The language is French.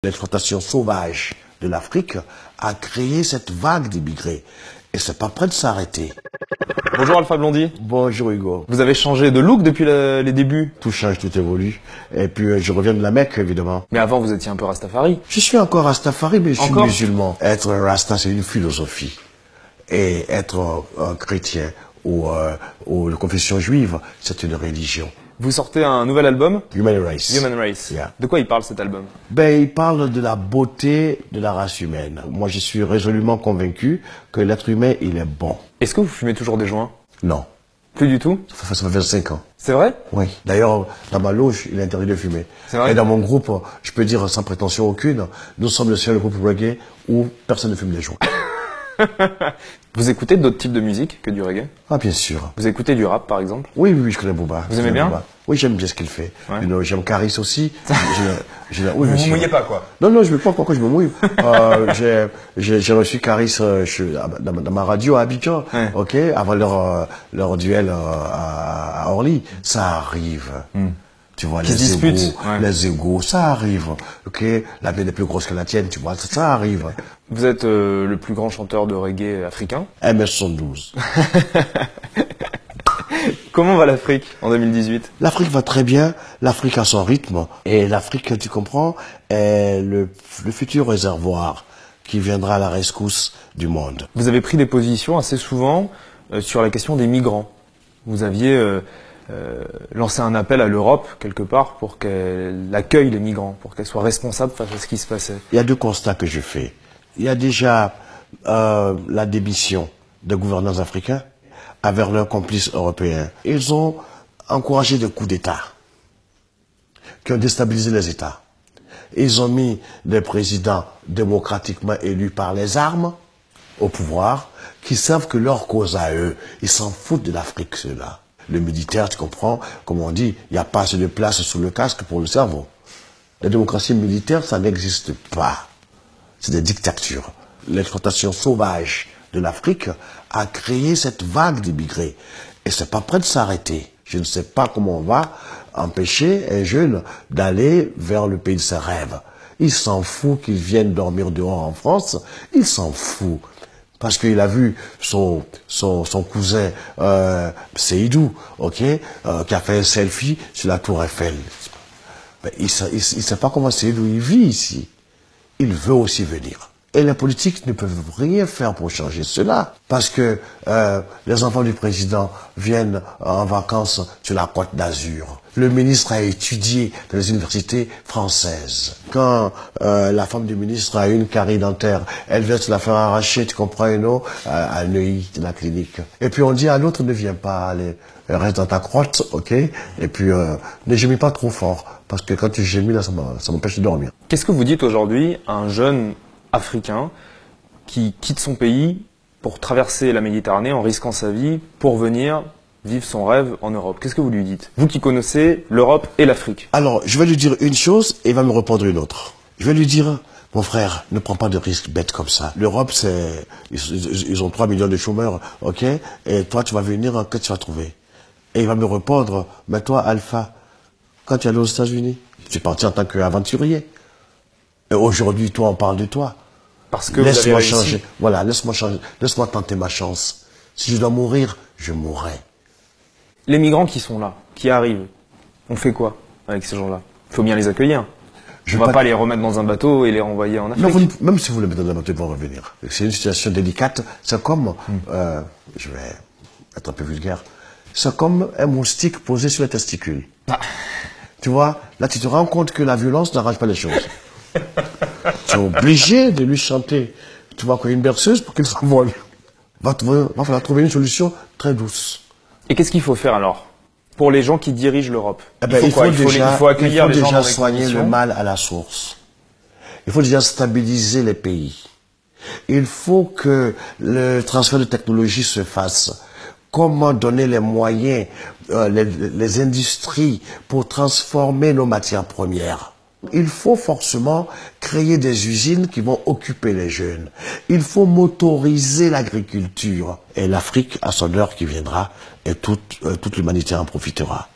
L'exploitation sauvage de l'Afrique a créé cette vague d'immigrés. Et c'est pas prêt de s'arrêter. Bonjour Alpha Blondy. Bonjour Hugo. Vous avez changé de look depuis les débuts. Tout change, tout évolue. Et puis je reviens de la Mecque, évidemment. Mais avant, vous étiez un peu Rastafari. Je suis encore Rastafari, mais je suis Encore musulman. Être Rasta, c'est une philosophie. Et être chrétien ou de confession juive, c'est une religion. Vous sortez un nouvel album, Human Race. Human Race. Yeah. De quoi il parle cet album? Ben, il parle de la beauté de la race humaine. Moi, je suis résolument convaincu que l'être humain, il est bon. Est-ce que vous fumez toujours des joints? Non. Plus du tout? Ça fait 25 ans. C'est vrai? Oui. D'ailleurs, dans ma loge, il est interdit de fumer. C'est vrai? Et dans mon groupe, je peux dire sans prétention aucune, nous sommes le seul groupe reggae où personne ne fume des joints. Vous écoutez d'autres types de musique que du reggae? Ah, bien sûr. Vous écoutez du rap, par exemple? Oui, je connais Booba. Vous aimez bien? Booba. Oui, j'aime bien ce qu'il fait. Ouais. J'aime Caris aussi. Oui, bien Vous vous sûr. mouillez pas, quoi? Non, je ne veux pas pourquoi je me mouille. J'ai reçu Caris dans ma radio à Abidjan, Ouais. ok, avant leur duel à Orly. Ça arrive. Tu vois, Qui se disputent, ouais. les égos, ça arrive. Ok, la mienne est plus grosse que la tienne, tu vois, ça arrive. Vous êtes le plus grand chanteur de reggae africain. MS112. Comment va l'Afrique en 2018? L'Afrique va très bien, l'Afrique a son rythme. Et l'Afrique, tu comprends, est le futur réservoir qui viendra à la rescousse du monde. Vous avez pris des positions assez souvent sur la question des migrants. Vous aviez lancé un appel à l'Europe, quelque part, pour qu'elle accueille les migrants, pour qu'elle soit responsable face à ce qui se passait. Il y a deux constats que je fais. Il y a déjà la démission des gouvernants africains avec leurs complices européens. Ils ont encouragé des coups d'État qui ont déstabilisé les États. Ils ont mis des présidents démocratiquement élus par les armes au pouvoir qui savent que leur cause à eux, ils s'en foutent de l'Afrique, ceux-là. Le militaire, tu comprends, comme on dit, il n'y a pas assez de place sous le casque pour le cerveau. La démocratie militaire, ça n'existe pas. C'est des dictatures. L'exploitation sauvage de l'Afrique a créé cette vague d'immigrés. Et c'est pas prêt de s'arrêter. Je ne sais pas comment on va empêcher un jeune d'aller vers le pays de ses rêves. Il s'en fout qu'il vienne dormir dehors en France. Il s'en fout. Parce qu'il a vu son cousin Seydou, ok, qui a fait un selfie sur la tour Eiffel. Mais il sait pas comment Seydou il vit ici. Il veut aussi venir. Et les politiques ne peuvent rien faire pour changer cela. Parce que les enfants du président viennent en vacances sur la Côte d'Azur. Le ministre a étudié dans les universités françaises. Quand la femme du ministre a une carie dentaire, elle vient se la faire arracher, tu comprends, à Neuilly, de la clinique. Et puis on dit à l'autre, ne viens pas, allez, reste dans ta crotte, ok? Et puis ne gémis pas trop fort. Parce que quand tu gémis, là, ça m'empêche de dormir. Qu'est-ce que vous dites aujourd'hui à un jeune africain qui quitte son pays pour traverser la Méditerranée en risquant sa vie pour venir vivre son rêve en Europe? Qu'est-ce que vous lui dites? Vous qui connaissez l'Europe et l'Afrique. Alors, je vais lui dire une chose et il va me répondre une autre. Je vais lui dire, mon frère, ne prends pas de risques bêtes comme ça. L'Europe, ils ont 3 millions de chômeurs, ok? Et toi, tu vas venir, que tu vas trouver? Et il va me répondre, mais toi, Alpha, quand tu es allé aux États-Unis, tu es parti en tant qu'aventurier. Et aujourd'hui, toi, on parle de toi. Parce que vous avez Laisse-moi réussi. changer. Voilà, laisse-moi changer. Laisse-moi tenter ma chance. Si je dois mourir, je mourrai. Les migrants qui sont là, qui arrivent, on fait quoi avec ces gens-là? Il faut bien les accueillir. On va pas les remettre dans un bateau et les renvoyer en Afrique. Non, même si vous les mettez dans un bateau, ils vont revenir. C'est une situation délicate. C'est comme, je vais être un peu vulgaire, c'est comme un moustique posé sur les testicules. Ah. Tu vois, là, tu te rends compte que la violence n'arrange pas les choses. Tu es obligé de lui chanter, tu vois, une berceuse pour qu'il s'envole. Va falloir trouver une solution très douce. Et qu'est-ce qu'il faut faire alors pour les gens qui dirigent l'Europe? Eh ben, il faut accueillir les gens dans des soigner conditions. le mal à la source. Il faut déjà stabiliser les pays. Il faut que le transfert de technologie se fasse. Comment donner les moyens, les industries pour transformer nos matières premières? Il faut forcément créer des usines qui vont occuper les jeunes. Il faut motoriser l'agriculture. Et l'Afrique a son heure qui viendra et toute l'humanité en profitera.